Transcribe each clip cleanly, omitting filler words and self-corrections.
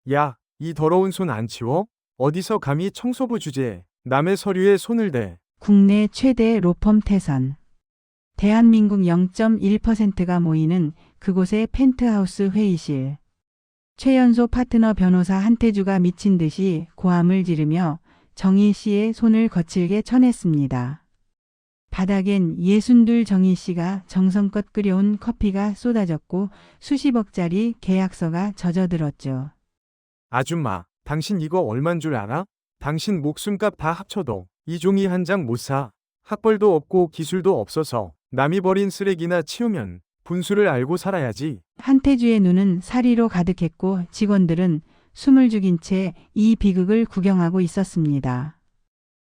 야, 이 더러운 손 안 치워? 어디서 감히 청소부 주제에 남의 서류에 손을 대. 국내 최대 로펌 태산. 대한민국 0.1%가 모이는 그곳의 펜트하우스 회의실. 최연소 파트너 변호사 한태주가 미친 듯이 고함을 지르며 정희 씨의 손을 거칠게 쳐냈습니다. 바닥엔 62 정희 씨가 정성껏 끓여온 커피가 쏟아졌고 수십억짜리 계약서가 젖어들었죠. 아줌마, 당신 이거 얼만 줄 알아? 당신 목숨값 다 합쳐도 이 종이 한 장 못 사. 학벌도 없고 기술도 없어서 남이 버린 쓰레기나 치우면 분수를 알고 살아야지. 한태주의 눈은 사리로 가득했고 직원들은 숨을 죽인 채 이 비극을 구경하고 있었습니다.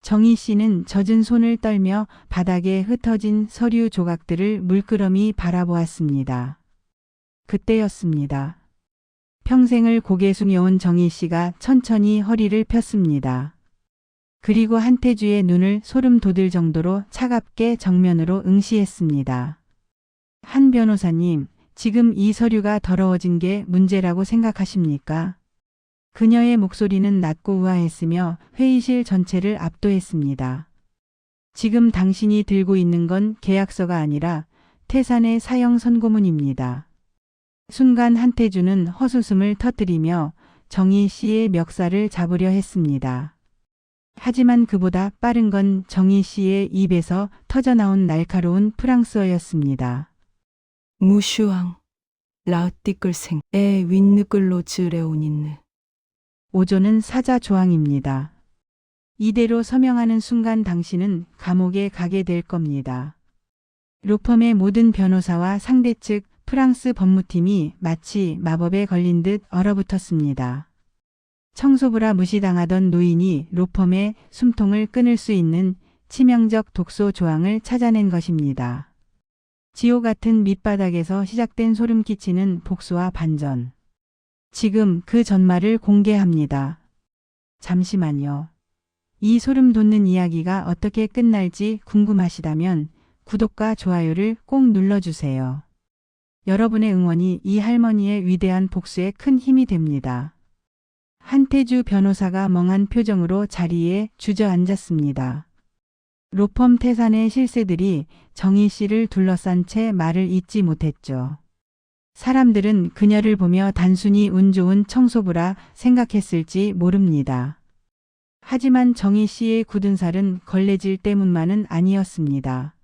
정희 씨는 젖은 손을 떨며 바닥에 흩어진 서류 조각들을 물끄러미 바라보았습니다. 그때였습니다. 평생을 고개 숙여온 정희 씨가 천천히 허리를 폈습니다. 그리고 한태주의 눈을 소름 돋을 정도로 차갑게 정면으로 응시했습니다. 한 변호사님, 지금 이 서류가 더러워진 게 문제라고 생각하십니까? 그녀의 목소리는 낮고 우아했으며 회의실 전체를 압도했습니다. 지금 당신이 들고 있는 건 계약서가 아니라 태산의 사형 선고문입니다. 순간 한태주는 헛웃음을 터뜨리며 정희 씨의 멱살을 잡으려 했습니다. 하지만 그보다 빠른 건 정희 씨의 입에서 터져나온 날카로운 프랑스어였습니다. 무슈왕 라으띠끌생 에 윈느끌로 즈레온있느. 오조는 사자 조항입니다. 이대로 서명하는 순간 당신은 감옥에 가게 될 겁니다. 로펌의 모든 변호사와 상대 측 프랑스 법무팀이 마치 마법에 걸린 듯 얼어붙었습니다. 청소부라 무시당하던 노인이 로펌의 숨통을 끊을 수 있는 치명적 독소 조항을 찾아낸 것입니다. 지옥 같은 밑바닥에서 시작된 소름 끼치는 복수와 반전. 지금 그 전말을 공개합니다. 잠시만요. 이 소름 돋는 이야기가 어떻게 끝날지 궁금하시다면 구독과 좋아요를 꼭 눌러주세요. 여러분의 응원이 이 할머니의 위대한 복수에 큰 힘이 됩니다. 한태주 변호사가 멍한 표정으로 자리에 주저앉았습니다. 로펌 태산의 실세들이 정희 씨를 둘러싼 채 말을 잇지 못했죠. 사람들은 그녀를 보며 단순히 운 좋은 청소부라 생각했을지 모릅니다. 하지만 정희 씨의 굳은 살은 걸레질 때문만은 아니었습니다.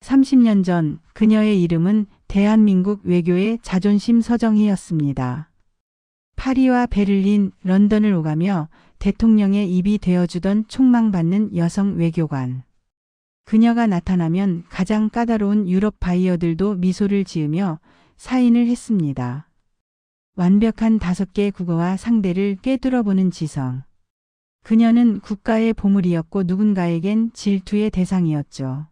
30년 전 그녀의 이름은 대한민국 외교의 자존심 서정희였습니다. 파리와 베를린, 런던을 오가며 대통령의 입이 되어주던 촉망받는 여성 외교관. 그녀가 나타나면 가장 까다로운 유럽 바이어들도 미소를 지으며 사인을 했습니다. 완벽한 5개 국어와 상대를 꿰뚫어보는 지성. 그녀는 국가의 보물이었고 누군가에겐 질투의 대상이었죠.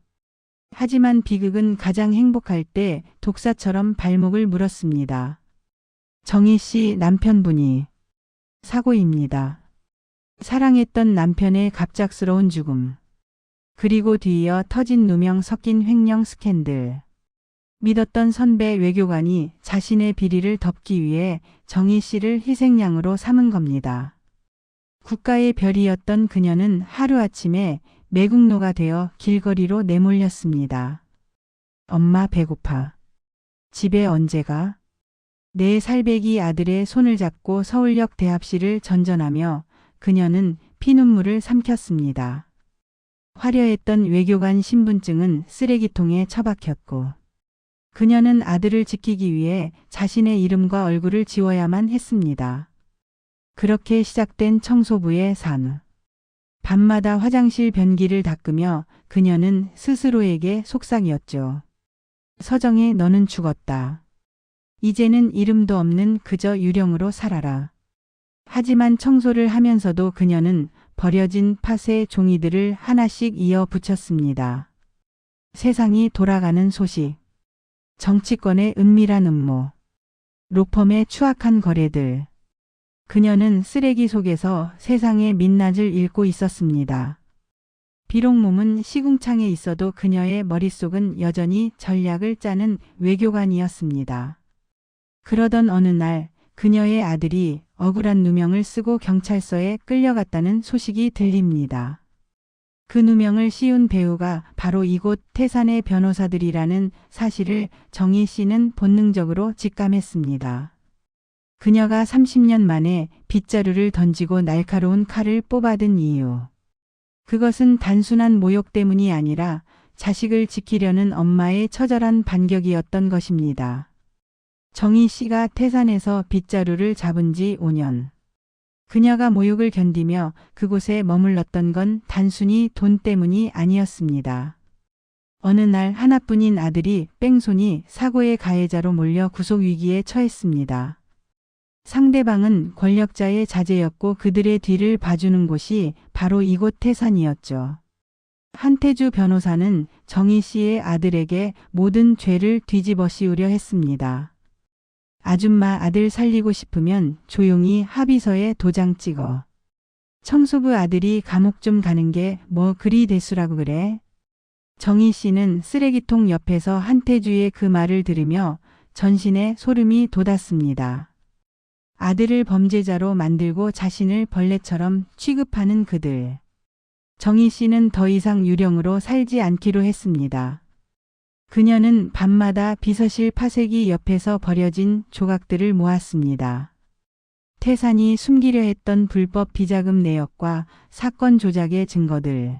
하지만 비극은 가장 행복할 때 독사처럼 발목을 물었습니다. 정희 씨 남편분이 사고입니다. 사랑했던 남편의 갑작스러운 죽음. 그리고 뒤이어 터진 누명 섞인 횡령 스캔들. 믿었던 선배 외교관이 자신의 비리를 덮기 위해 정희 씨를 희생양으로 삼은 겁니다. 국가의 별이었던 그녀는 하루아침에 매국노가 되어 길거리로 내몰렸습니다. 엄마 배고파. 집에 언제 가? 4살배기 아들의 손을 잡고 서울역 대합실을 전전하며 그녀는 피눈물을 삼켰습니다. 화려했던 외교관 신분증은 쓰레기통에 처박혔고 그녀는 아들을 지키기 위해 자신의 이름과 얼굴을 지워야만 했습니다. 그렇게 시작된 청소부의 삶. 밤마다 화장실 변기를 닦으며 그녀는 스스로에게 속삭였죠. 서정혜, 너는 죽었다. 이제는 이름도 없는 그저 유령으로 살아라. 하지만 청소를 하면서도 그녀는 버려진 팥의 종이들을 하나씩 이어 붙였습니다. 세상이 돌아가는 소식. 정치권의 은밀한 음모. 로펌의 추악한 거래들. 그녀는 쓰레기 속에서 세상의 민낯을 읽고 있었습니다. 비록 몸은 시궁창에 있어도 그녀의 머릿속은 여전히 전략을 짜는 외교관이었습니다. 그러던 어느 날 그녀의 아들이 억울한 누명을 쓰고 경찰서에 끌려갔다는 소식이 들립니다. 그 누명을 씌운 배우가 바로 이곳 태산의 변호사들이라는 사실을 정희 씨는 본능적으로 직감했습니다. 그녀가 30년 만에 빗자루를 던지고 날카로운 칼을 뽑아든 이유. 그것은 단순한 모욕 때문이 아니라 자식을 지키려는 엄마의 처절한 반격이었던 것입니다. 정희 씨가 태산에서 빗자루를 잡은 지 5년. 그녀가 모욕을 견디며 그곳에 머물렀던 건 단순히 돈 때문이 아니었습니다. 어느 날 하나뿐인 아들이 뺑소니 사고의 가해자로 몰려 구속 위기에 처했습니다. 상대방은 권력자의 자제였고 그들의 뒤를 봐주는 곳이 바로 이곳 태산이었죠. 한태주 변호사는 정희 씨의 아들에게 모든 죄를 뒤집어 씌우려 했습니다. 아줌마 아들 살리고 싶으면 조용히 합의서에 도장 찍어. 청소부 아들이 감옥 좀 가는 게 뭐 그리 대수라고 그래? 정희 씨는 쓰레기통 옆에서 한태주의 그 말을 들으며 전신에 소름이 돋았습니다. 아들을 범죄자로 만들고 자신을 벌레처럼 취급하는 그들. 정희 씨는 더 이상 유령으로 살지 않기로 했습니다. 그녀는 밤마다 비서실 파쇄기 옆에서 버려진 조각들을 모았습니다. 태산이 숨기려 했던 불법 비자금 내역과 사건 조작의 증거들.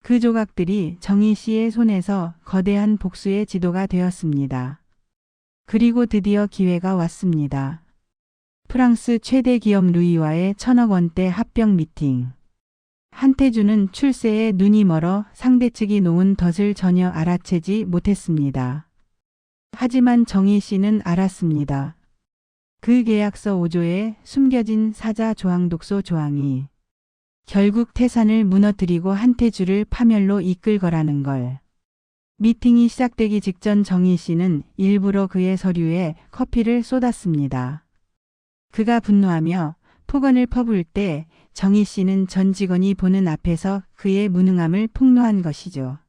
그 조각들이 정희 씨의 손에서 거대한 복수의 지도가 되었습니다. 그리고 드디어 기회가 왔습니다. 프랑스 최대 기업 루이와의 1,000억 원대 합병 미팅. 한태주는 출세에 눈이 멀어 상대 측이 놓은 덫을 전혀 알아채지 못했습니다. 하지만 정희 씨는 알았습니다. 그 계약서 5조에 숨겨진 사자 조항 독소 조항이 결국 태산을 무너뜨리고 한태주를 파멸로 이끌 거라는 걸. 미팅이 시작되기 직전 정희 씨는 일부러 그의 서류에 커피를 쏟았습니다. 그가 분노하며 폭언을 퍼부을 때 정희 씨는 전 직원이 보는 앞에서 그의 무능함을 폭로한 것이죠.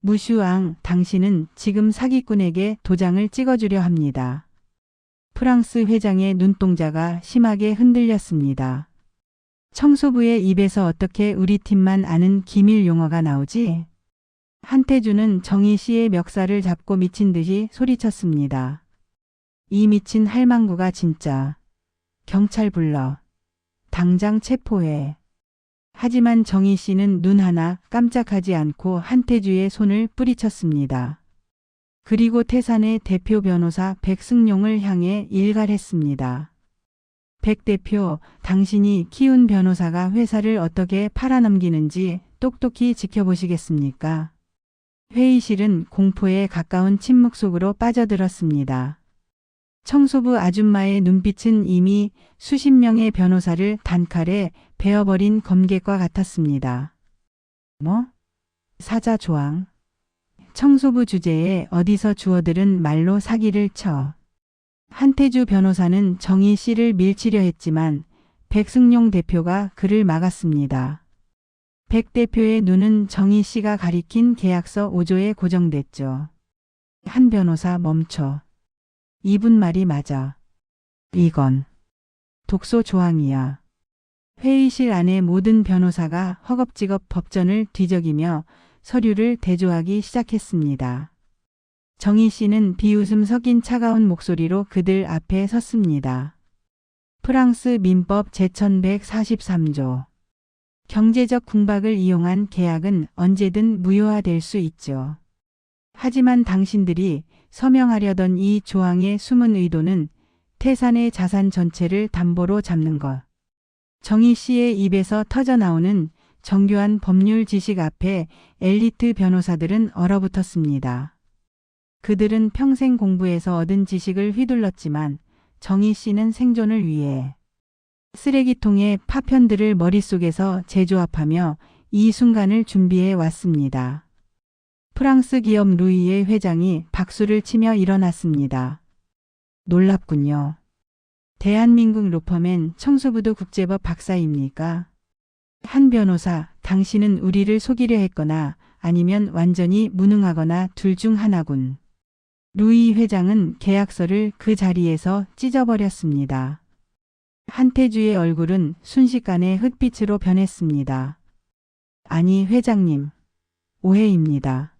무슈앙, 당신은 지금 사기꾼에게 도장을 찍어주려 합니다. 프랑스 회장의 눈동자가 심하게 흔들렸습니다. 청소부의 입에서 어떻게 우리 팀만 아는 기밀 용어가 나오지? 한태주는 정희 씨의 멱살을 잡고 미친 듯이 소리쳤습니다. 이 미친 할망구가 진짜. 경찰 불러. 당장 체포해. 하지만 정희 씨는 눈 하나 깜짝하지 않고 한태주의 손을 뿌리쳤습니다. 그리고 태산의 대표 변호사 백승용을 향해 일갈했습니다. 백 대표, 당신이 키운 변호사가 회사를 어떻게 팔아넘기는지 똑똑히 지켜보시겠습니까? 회의실은 공포에 가까운 침묵 속으로 빠져들었습니다. 청소부 아줌마의 눈빛은 이미 수십 명의 변호사를 단칼에 베어버린 검객과 같았습니다. 뭐? 사자 조항. 청소부 주제에 어디서 주어들은 말로 사기를 쳐. 한태주 변호사는 정희 씨를 밀치려 했지만 백승용 대표가 그를 막았습니다. 백 대표의 눈은 정희 씨가 가리킨 계약서 5조에 고정됐죠. 한 변호사 멈춰. 이분 말이 맞아. 이건 독소 조항이야. 회의실 안의 모든 변호사가 허겁지겁 법전을 뒤적이며 서류를 대조하기 시작했습니다. 정희 씨는 비웃음 섞인 차가운 목소리로 그들 앞에 섰습니다. 프랑스 민법 제1143조. 경제적 궁박을 이용한 계약은 언제든 무효화될 수 있죠. 하지만 당신들이 서명하려던 이 조항의 숨은 의도는 태산의 자산 전체를 담보로 잡는 것. 정희 씨의 입에서 터져나오는 정교한 법률 지식 앞에 엘리트 변호사들은 얼어붙었습니다. 그들은 평생 공부해서 얻은 지식을 휘둘렀지만 정희 씨는 생존을 위해 쓰레기통의 파편들을 머릿속에서 재조합하며 이 순간을 준비해 왔습니다. 프랑스 기업 루이의 회장이 박수를 치며 일어났습니다. 놀랍군요. 대한민국 로펌엔 청소부도 국제법 박사입니까? 한 변호사, 당신은 우리를 속이려 했거나 아니면 완전히 무능하거나 둘 중 하나군. 루이 회장은 계약서를 그 자리에서 찢어버렸습니다. 한태주의 얼굴은 순식간에 흑빛으로 변했습니다. 아니, 회장님. 오해입니다.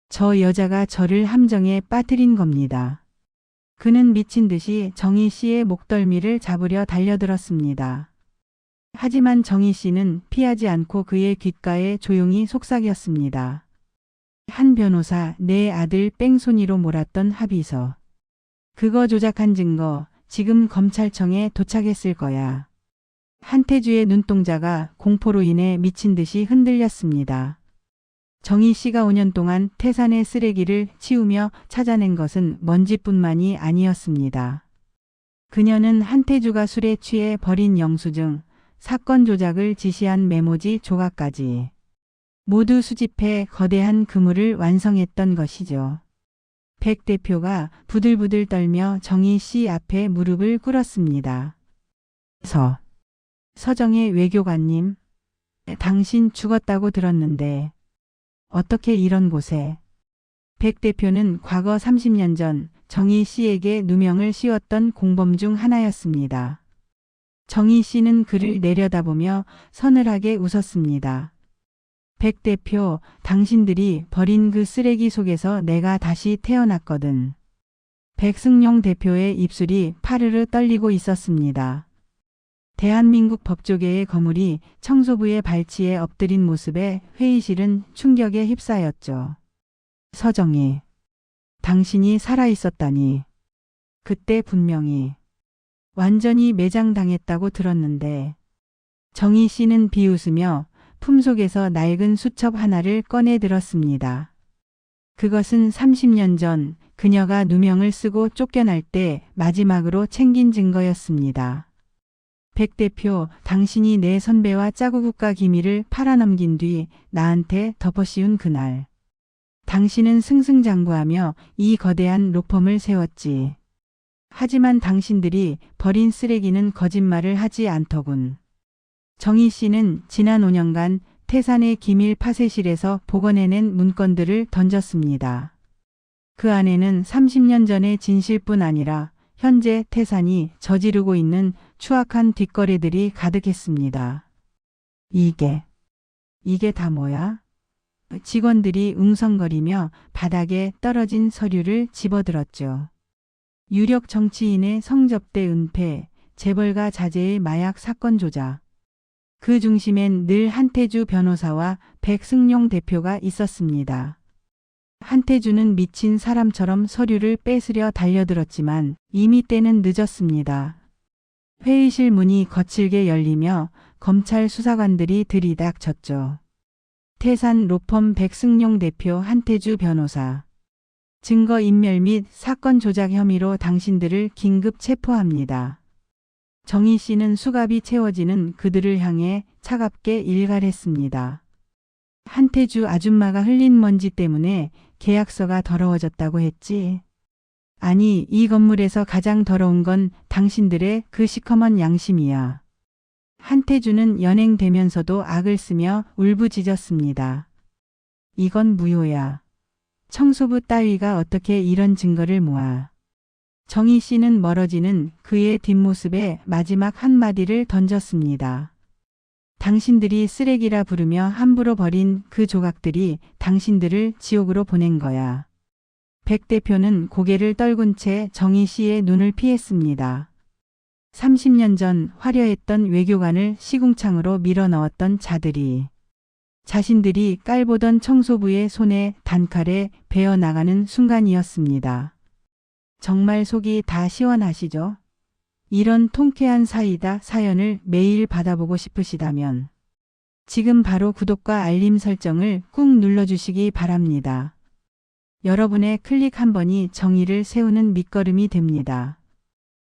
저 여자가 저를 함정에 빠뜨린 겁니다. 그는 미친 듯이 정희 씨의 목덜미를 잡으려 달려들었습니다. 하지만 정희 씨는 피하지 않고 그의 귓가에 조용히 속삭였습니다. 한 변호사, 내 아들 뺑소니로 몰았던 합의서. 그거 조작한 증거 지금 검찰청에 도착했을 거야. 한태주의 눈동자가 공포로 인해 미친 듯이 흔들렸습니다. 정희 씨가 5년 동안 태산의 쓰레기를 치우며 찾아낸 것은 먼지뿐만이 아니었습니다. 그녀는 한태주가 술에 취해 버린 영수증, 사건 조작을 지시한 메모지 조각까지 모두 수집해 거대한 그물을 완성했던 것이죠. 백 대표가 부들부들 떨며 정희 씨 앞에 무릎을 꿇었습니다. 서정의 외교관님, 당신 죽었다고 들었는데 어떻게 이런 곳에? 백 대표는 과거 30년 전 정희 씨에게 누명을 씌웠던 공범 중 하나였습니다. 정희 씨는 그를 내려다보며 서늘하게 웃었습니다. 백 대표, 당신들이 버린 그 쓰레기 속에서 내가 다시 태어났거든. 백승용 대표의 입술이 파르르 떨리고 있었습니다. 대한민국 법조계의 거물이 청소부의 발치에 엎드린 모습에 회의실은 충격에 휩싸였죠. 서정희, 당신이 살아있었다니. 그때 분명히 완전히 매장당했다고 들었는데. 정희 씨는 비웃으며 품속에서 낡은 수첩 하나를 꺼내 들었습니다. 그것은 30년 전 그녀가 누명을 쓰고 쫓겨날 때 마지막으로 챙긴 증거였습니다. 백 대표, 당신이 내 선배와 짜구국가 기밀을 팔아넘긴 뒤 나한테 덮어씌운 그날. 당신은 승승장구하며 이 거대한 로펌을 세웠지. 하지만 당신들이 버린 쓰레기는 거짓말을 하지 않더군. 정희 씨는 지난 5년간 태산의 기밀 파쇄실에서 복원해낸 문건들을 던졌습니다. 그 안에는 30년 전의 진실뿐 아니라 현재 태산이 저지르고 있는 추악한 뒷거래들이 가득했습니다. 이게 다 뭐야? 직원들이 웅성거리며 바닥에 떨어진 서류를 집어들었죠. 유력 정치인의 성접대 은폐, 재벌가 자제의 마약 사건 조작. 그 중심엔 늘 한태주 변호사와 백승용 대표가 있었습니다. 한태주는 미친 사람처럼 서류를 뺏으려 달려들었지만 이미 때는 늦었습니다. 회의실 문이 거칠게 열리며 검찰 수사관들이 들이닥쳤죠. 태산 로펌 백승용 대표, 한태주 변호사. 증거인멸 및 사건 조작 혐의로 당신들을 긴급 체포합니다. 정희 씨는 수갑이 채워지는 그들을 향해 차갑게 일갈했습니다. 한태주 아줌마가 흘린 먼지 때문에 계약서가 더러워졌다고 했지. 아니, 이 건물에서 가장 더러운 건 당신들의 그 시커먼 양심이야. 한태주는 연행되면서도 악을 쓰며 울부짖었습니다. 이건 무효야. 청소부 따위가 어떻게 이런 증거를 모아. 정희 씨는 멀어지는 그의 뒷모습에 마지막 한마디를 던졌습니다. 당신들이 쓰레기라 부르며 함부로 버린 그 조각들이 당신들을 지옥으로 보낸 거야. 백 대표는 고개를 떨군 채 정희 씨의 눈을 피했습니다. 30년 전 화려했던 외교관을 시궁창으로 밀어넣었던 자들이 자신들이 깔보던 청소부의 손에 단칼에 베어나가는 순간이었습니다. 정말 속이 다 시원하시죠? 이런 통쾌한 사연을 매일 받아보고 싶으시다면 지금 바로 구독과 알림 설정을 꾹 눌러주시기 바랍니다. 여러분의 클릭 한 번이 정의를 세우는 밑거름이 됩니다.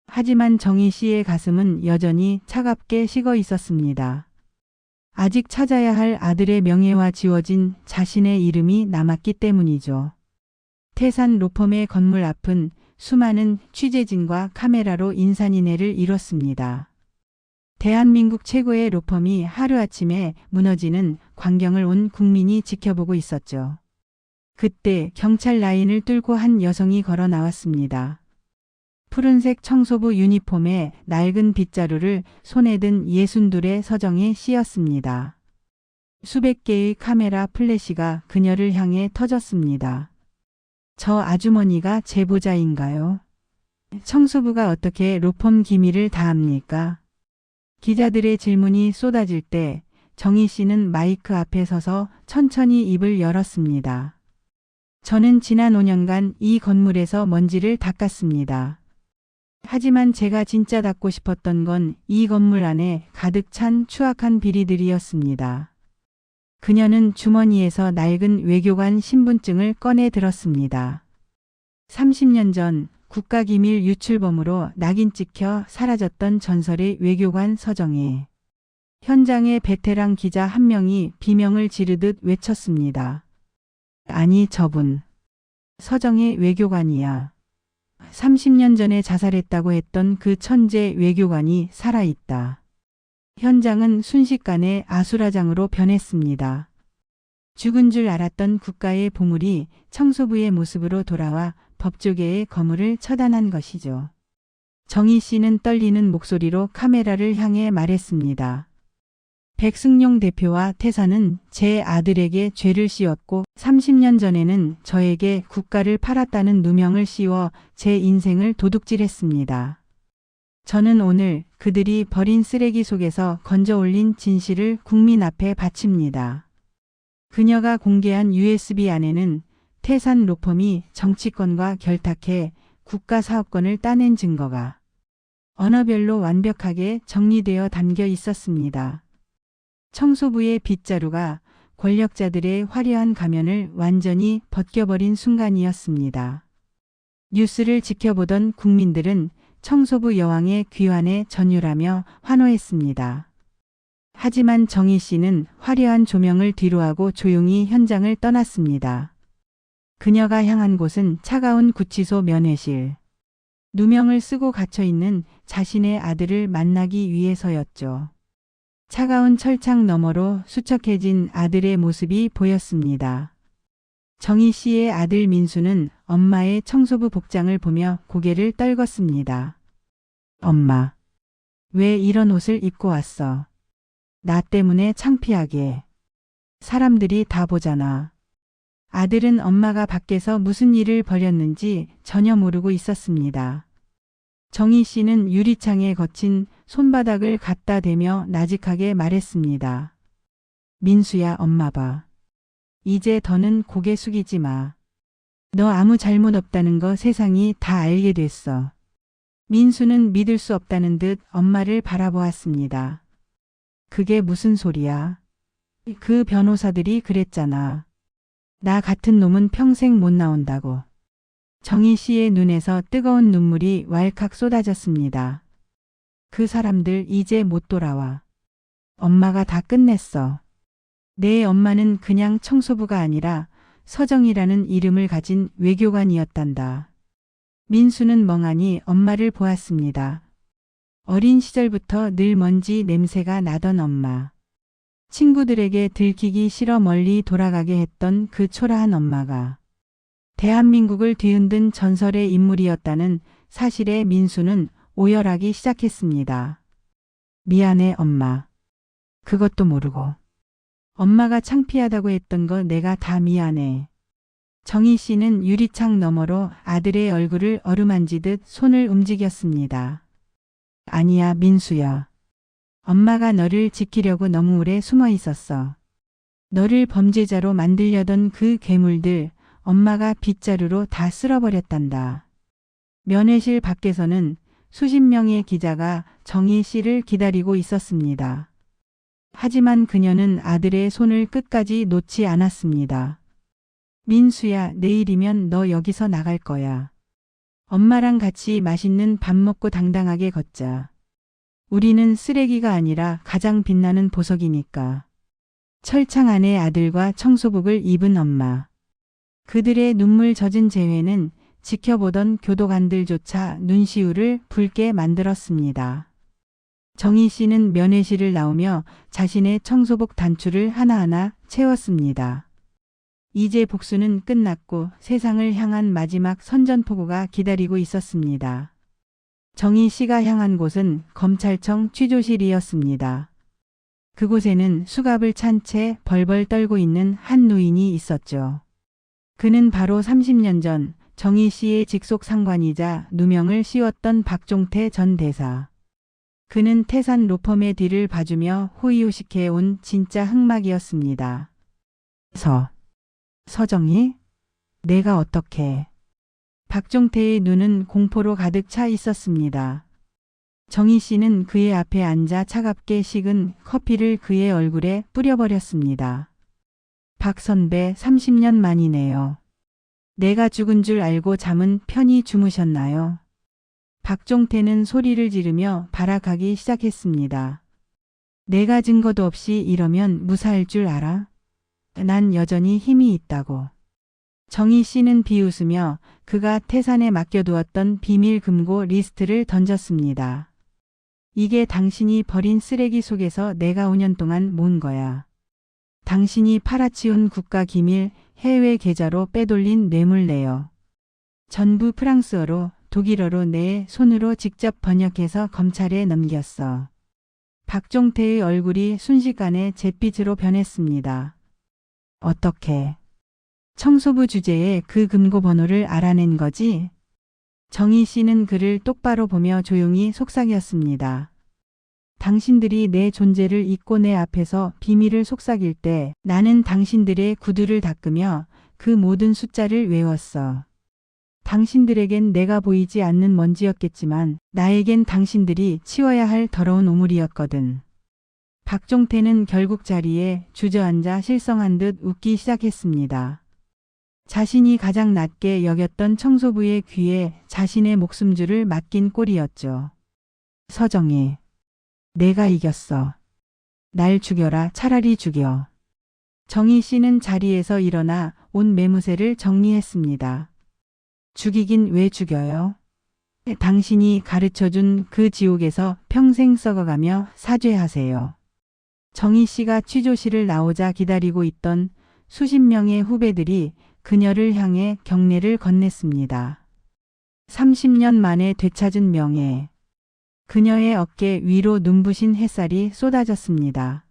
하지만 정희 씨의 가슴은 여전히 차갑게 식어 있었습니다. 아직 찾아야 할 아들의 명예와 지워진 자신의 이름이 남았기 때문이죠. 태산 로펌의 건물 앞은 수많은 취재진과 카메라로 인산인해를 이뤘습니다. 대한민국 최고의 로펌이 하루아침에 무너지는 광경을 온 국민이 지켜보고 있었죠. 그때 경찰 라인을 뚫고 한 여성이 걸어 나왔습니다. 푸른색 청소부 유니폼에 낡은 빗자루를 손에 든 62의 서정에 씌었습니다. 수백 개의 카메라 플래시가 그녀를 향해 터졌습니다. 저 아주머니가 제보자인가요? 청소부가 어떻게 로펌 기밀을 다 합니까? 기자들의 질문이 쏟아질 때 정희 씨는 마이크 앞에 서서 천천히 입을 열었습니다. 저는 지난 5년간 이 건물에서 먼지를 닦았습니다. 하지만 제가 진짜 닦고 싶었던 건 이 건물 안에 가득 찬 추악한 비리들이었습니다. 그녀는 주머니에서 낡은 외교관 신분증을 꺼내 들었습니다. 30년 전 국가기밀 유출범으로 낙인 찍혀 사라졌던 전설의 외교관 서정혜. 현장의 베테랑 기자 한 명이 비명을 지르듯 외쳤습니다. 아니 저분. 서정혜 외교관이야. 30년 전에 자살했다고 했던 그 천재 외교관이 살아있다. 현장은 순식간에 아수라장으로 변했습니다. 죽은 줄 알았던 국가의 보물이 청소부의 모습으로 돌아와 법조계의 거물을 처단한 것이죠. 정희 씨는 떨리는 목소리로 카메라를 향해 말했습니다. 백승용 대표와 태사는 제 아들에게 죄를 씌웠고 30년 전에는 저에게 국가를 팔았다는 누명을 씌워 제 인생을 도둑질했습니다. 저는 오늘 그들이 버린 쓰레기 속에서 건져 올린 진실을 국민 앞에 바칩니다. 그녀가 공개한 USB 안에는 태산 로펌이 정치권과 결탁해 국가 사업권을 따낸 증거가 언어별로 완벽하게 정리되어 담겨 있었습니다. 청소부의 빗자루가 권력자들의 화려한 가면을 완전히 벗겨버린 순간이었습니다. 뉴스를 지켜보던 국민들은 청소부 여왕의 귀환에 전율하며 환호했습니다. 하지만 정희 씨는 화려한 조명을 뒤로하고 조용히 현장을 떠났습니다. 그녀가 향한 곳은 차가운 구치소 면회실. 누명을 쓰고 갇혀있는 자신의 아들을 만나기 위해서였죠. 차가운 철창 너머로 수척해진 아들의 모습이 보였습니다. 정희 씨의 아들 민수는 엄마의 청소부 복장을 보며 고개를 떨궜습니다. 엄마, 왜 이런 옷을 입고 왔어? 나 때문에 창피하게. 사람들이 다 보잖아. 아들은 엄마가 밖에서 무슨 일을 벌였는지 전혀 모르고 있었습니다. 정희 씨는 유리창에 거친 손바닥을 갖다 대며 나직하게 말했습니다. 민수야, 엄마 봐. 이제 더는 고개 숙이지 마. 너 아무 잘못 없다는 거 세상이 다 알게 됐어. 민수는 믿을 수 없다는 듯 엄마를 바라보았습니다. 그게 무슨 소리야? 그 변호사들이 그랬잖아. 나 같은 놈은 평생 못 나온다고. 정희 씨의 눈에서 뜨거운 눈물이 왈칵 쏟아졌습니다. 그 사람들 이제 못 돌아와. 엄마가 다 끝냈어. 내 엄마는 그냥 청소부가 아니라 서정이라는 이름을 가진 외교관이었단다. 민수는 멍하니 엄마를 보았습니다. 어린 시절부터 늘 먼지 냄새가 나던 엄마. 친구들에게 들키기 싫어 멀리 돌아가게 했던 그 초라한 엄마가 대한민국을 뒤흔든 전설의 인물이었다는 사실에 민수는 오열하기 시작했습니다. 미안해 엄마. 그것도 모르고. 엄마가 창피하다고 했던 거 내가 다 미안해. 정희 씨는 유리창 너머로 아들의 얼굴을 어루만지듯 손을 움직였습니다. 아니야 민수야. 엄마가 너를 지키려고 너무 오래 숨어 있었어. 너를 범죄자로 만들려던 그 괴물들 엄마가 빗자루로 다 쓸어버렸단다. 면회실 밖에서는 수십 명의 기자가 정희 씨를 기다리고 있었습니다. 하지만 그녀는 아들의 손을 끝까지 놓지 않았습니다. 민수야, 내일이면 너 여기서 나갈 거야. 엄마랑 같이 맛있는 밥 먹고 당당하게 걷자. 우리는 쓰레기가 아니라 가장 빛나는 보석이니까. 철창 안에 아들과 청소복을 입은 엄마. 그들의 눈물 젖은 재회는 지켜보던 교도관들조차 눈시울을 붉게 만들었습니다. 정희 씨는 면회실을 나오며 자신의 청소복 단추를 하나하나 채웠습니다. 이제 복수는 끝났고 세상을 향한 마지막 선전포고가 기다리고 있었습니다. 정희 씨가 향한 곳은 검찰청 취조실이었습니다. 그곳에는 수갑을 찬 채 벌벌 떨고 있는 한 노인이 있었죠. 그는 바로 30년 전 정희 씨의 직속 상관이자 누명을 씌웠던 박종태 전 대사. 그는 태산 로펌의 뒤를 봐주며 호의호식해온 진짜 흑막이었습니다. 서정희? 내가 어떻게? 박종태의 눈은 공포로 가득 차 있었습니다. 정희 씨는 그의 앞에 앉아 차갑게 식은 커피를 그의 얼굴에 뿌려버렸습니다. 박 선배 30년 만이네요. 내가 죽은 줄 알고 잠은 편히 주무셨나요? 박종태는 소리를 지르며 발악하기 시작했습니다. 내가 증거도 없이 이러면 무사할 줄 알아? 난 여전히 힘이 있다고. 정희 씨는 비웃으며 그가 태산에 맡겨두었던 비밀 금고 리스트를 던졌습니다. 이게 당신이 버린 쓰레기 속에서 내가 5년 동안 모은 거야. 당신이 팔아치운 국가 기밀 해외 계좌로 빼돌린 뇌물 내역. 전부 프랑스어로 독일어로 내 손으로 직접 번역해서 검찰에 넘겼어. 박종태의 얼굴이 순식간에 잿빛으로 변했습니다. 어떻게? 청소부 주제에 그 금고 번호를 알아낸 거지? 정희 씨는 그를 똑바로 보며 조용히 속삭였습니다. 당신들이 내 존재를 잊고 내 앞에서 비밀을 속삭일 때 나는 당신들의 구두를 닦으며 그 모든 숫자를 외웠어. 당신들에겐 내가 보이지 않는 먼지였겠지만 나에겐 당신들이 치워야 할 더러운 오물이었거든. 박종태는 결국 자리에 주저앉아 실성한 듯 웃기 시작했습니다. 자신이 가장 낮게 여겼던 청소부의 귀에 자신의 목숨줄을 맡긴 꼴이었죠. 서정희, 내가 이겼어. 날 죽여라, 차라리 죽여. 정희 씨는 자리에서 일어나 온 매무새를 정리했습니다. 죽이긴 왜 죽여요? 당신이 가르쳐준 그 지옥에서 평생 썩어가며 사죄하세요. 정희 씨가 취조실을 나오자 기다리고 있던 수십 명의 후배들이 그녀를 향해 경례를 건넸습니다. 30년 만에 되찾은 명예. 그녀의 어깨 위로 눈부신 햇살이 쏟아졌습니다.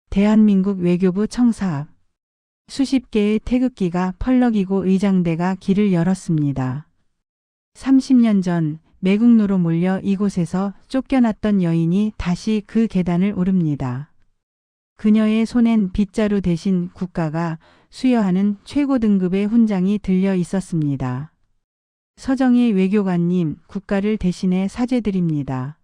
대한민국 외교부 청사 앞. 수십 개의 태극기가 펄럭이고 의장대가 길을 열었습니다. 30년 전 매국노로 몰려 이곳에서 쫓겨났던 여인이 다시 그 계단을 오릅니다. 그녀의 손엔 빗자루 대신 국가가 수여하는 최고 등급의 훈장이 들려 있었습니다. 서정희 외교관님, 국가를 대신해 사죄드립니다.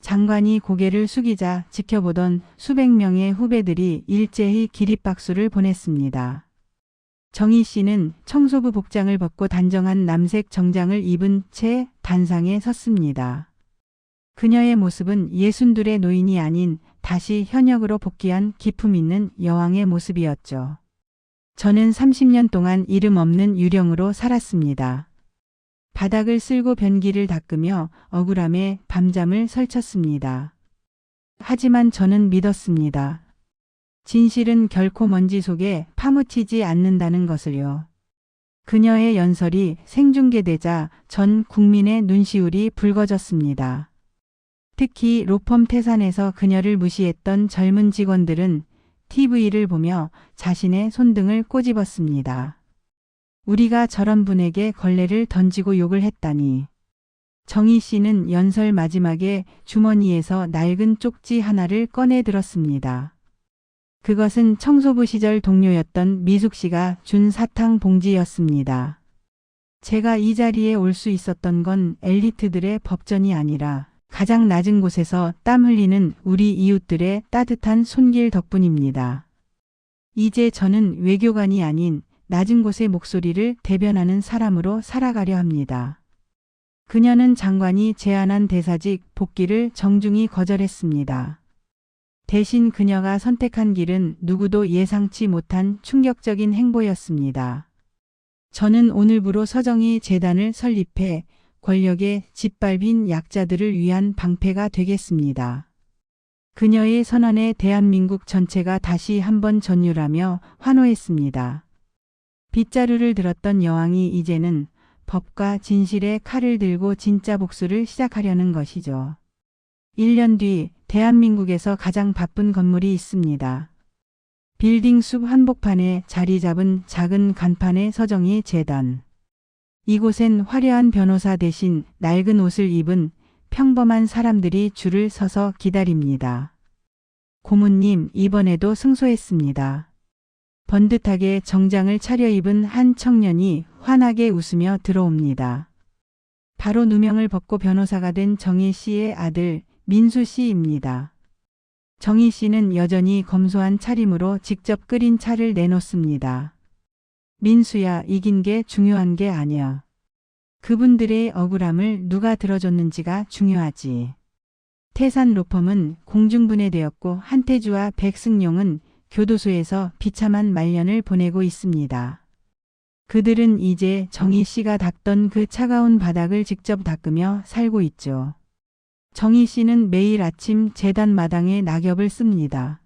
장관이 고개를 숙이자 지켜보던 수백 명의 후배들이 일제히 기립박수를 보냈습니다. 정희 씨는 청소부 복장을 벗고 단정한 남색 정장을 입은 채 단상에 섰습니다. 그녀의 모습은 62의 노인이 아닌 다시 현역으로 복귀한 기품 있는 여왕의 모습이었죠. 저는 30년 동안 이름 없는 유령으로 살았습니다. 바닥을 쓸고 변기를 닦으며 억울함에 밤잠을 설쳤습니다. 하지만 저는 믿었습니다. 진실은 결코 먼지 속에 파묻히지 않는다는 것을요. 그녀의 연설이 생중계되자 전 국민의 눈시울이 붉어졌습니다. 특히 로펌 태산에서 그녀를 무시했던 젊은 직원들은 TV를 보며 자신의 손등을 꼬집었습니다. 우리가 저런 분에게 걸레를 던지고 욕을 했다니. 정희 씨는 연설 마지막에 주머니에서 낡은 쪽지 하나를 꺼내 들었습니다. 그것은 청소부 시절 동료였던 미숙 씨가 준 사탕 봉지였습니다. 제가 이 자리에 올 수 있었던 건 엘리트들의 법전이 아니라 가장 낮은 곳에서 땀 흘리는 우리 이웃들의 따뜻한 손길 덕분입니다. 이제 저는 외교관이 아닌 낮은 곳의 목소리를 대변하는 사람으로 살아가려 합니다. 그녀는 장관이 제안한 대사직 복귀를 정중히 거절했습니다. 대신 그녀가 선택한 길은 누구도 예상치 못한 충격적인 행보였습니다. 저는 오늘부로 서정희 재단을 설립해 권력에 짓밟힌 약자들을 위한 방패가 되겠습니다. 그녀의 선언에 대한민국 전체가 다시 한번 전율하며 환호했습니다. 빗자루를 들었던 여왕이 이제는 법과 진실의 칼을 들고 진짜 복수를 시작하려는 것이죠. 1년 뒤 대한민국에서 가장 바쁜 건물이 있습니다. 빌딩 숲 한복판에 자리 잡은 작은 간판의 서정희 재단. 이곳엔 화려한 변호사 대신 낡은 옷을 입은 평범한 사람들이 줄을 서서 기다립니다. 고모님, 이번에도 승소했습니다. 번듯하게 정장을 차려입은 한 청년이 환하게 웃으며 들어옵니다. 바로 누명을 벗고 변호사가 된 정희 씨의 아들 민수 씨입니다. 정희 씨는 여전히 검소한 차림으로 직접 끓인 차를 내놓습니다. 민수야, 이긴 게 중요한 게 아니야. 그분들의 억울함을 누가 들어줬는지가 중요하지. 태산 로펌은 공중분해되었고 한태주와 백승용은 교도소에서 비참한 말년을 보내고 있습니다. 그들은 이제 정희 씨가 닦던 그 차가운 바닥을 직접 닦으며 살고 있죠. 정희 씨는 매일 아침 재단 마당에 낙엽을 씁니다.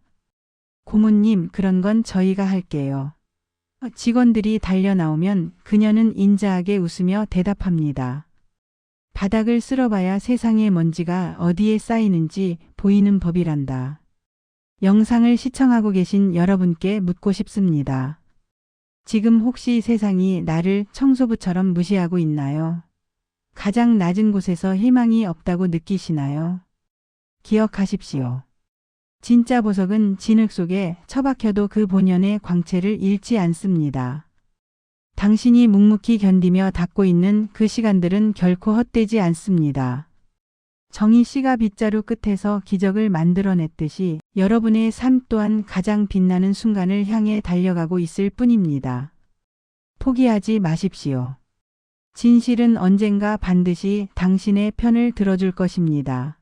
고모님, 그런 건 저희가 할게요. 직원들이 달려 나오면 그녀는 인자하게 웃으며 대답합니다. 바닥을 쓸어봐야 세상의 먼지가 어디에 쌓이는지 보이는 법이란다. 영상을 시청하고 계신 여러분께 묻고 싶습니다. 지금 혹시 세상이 나를 청소부처럼 무시하고 있나요? 가장 낮은 곳에서 희망이 없다고 느끼시나요? 기억하십시오. 진짜 보석은 진흙 속에 처박혀도 그 본연의 광채를 잃지 않습니다. 당신이 묵묵히 견디며 닦고 있는 그 시간들은 결코 헛되지 않습니다. 정희 씨가 빗자루 끝에서 기적을 만들어냈듯이 여러분의 삶 또한 가장 빛나는 순간을 향해 달려가고 있을 뿐입니다. 포기하지 마십시오. 진실은 언젠가 반드시 당신의 편을 들어줄 것입니다.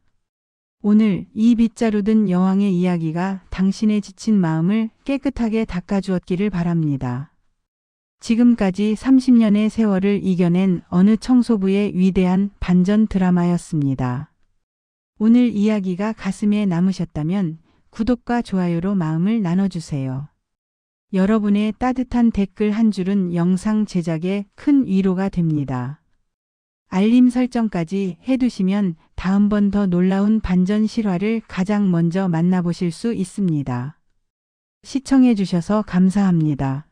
오늘 이 빗자루 든 여왕의 이야기가 당신의 지친 마음을 깨끗하게 닦아주었기를 바랍니다. 지금까지 30년의 세월을 이겨낸 어느 청소부의 위대한 반전 드라마였습니다. 오늘 이야기가 가슴에 남으셨다면 구독과 좋아요로 마음을 나눠주세요. 여러분의 따뜻한 댓글 한 줄은 영상 제작에 큰 위로가 됩니다. 알림 설정까지 해두시면 다음번 더 놀라운 반전 실화를 가장 먼저 만나보실 수 있습니다. 시청해주셔서 감사합니다.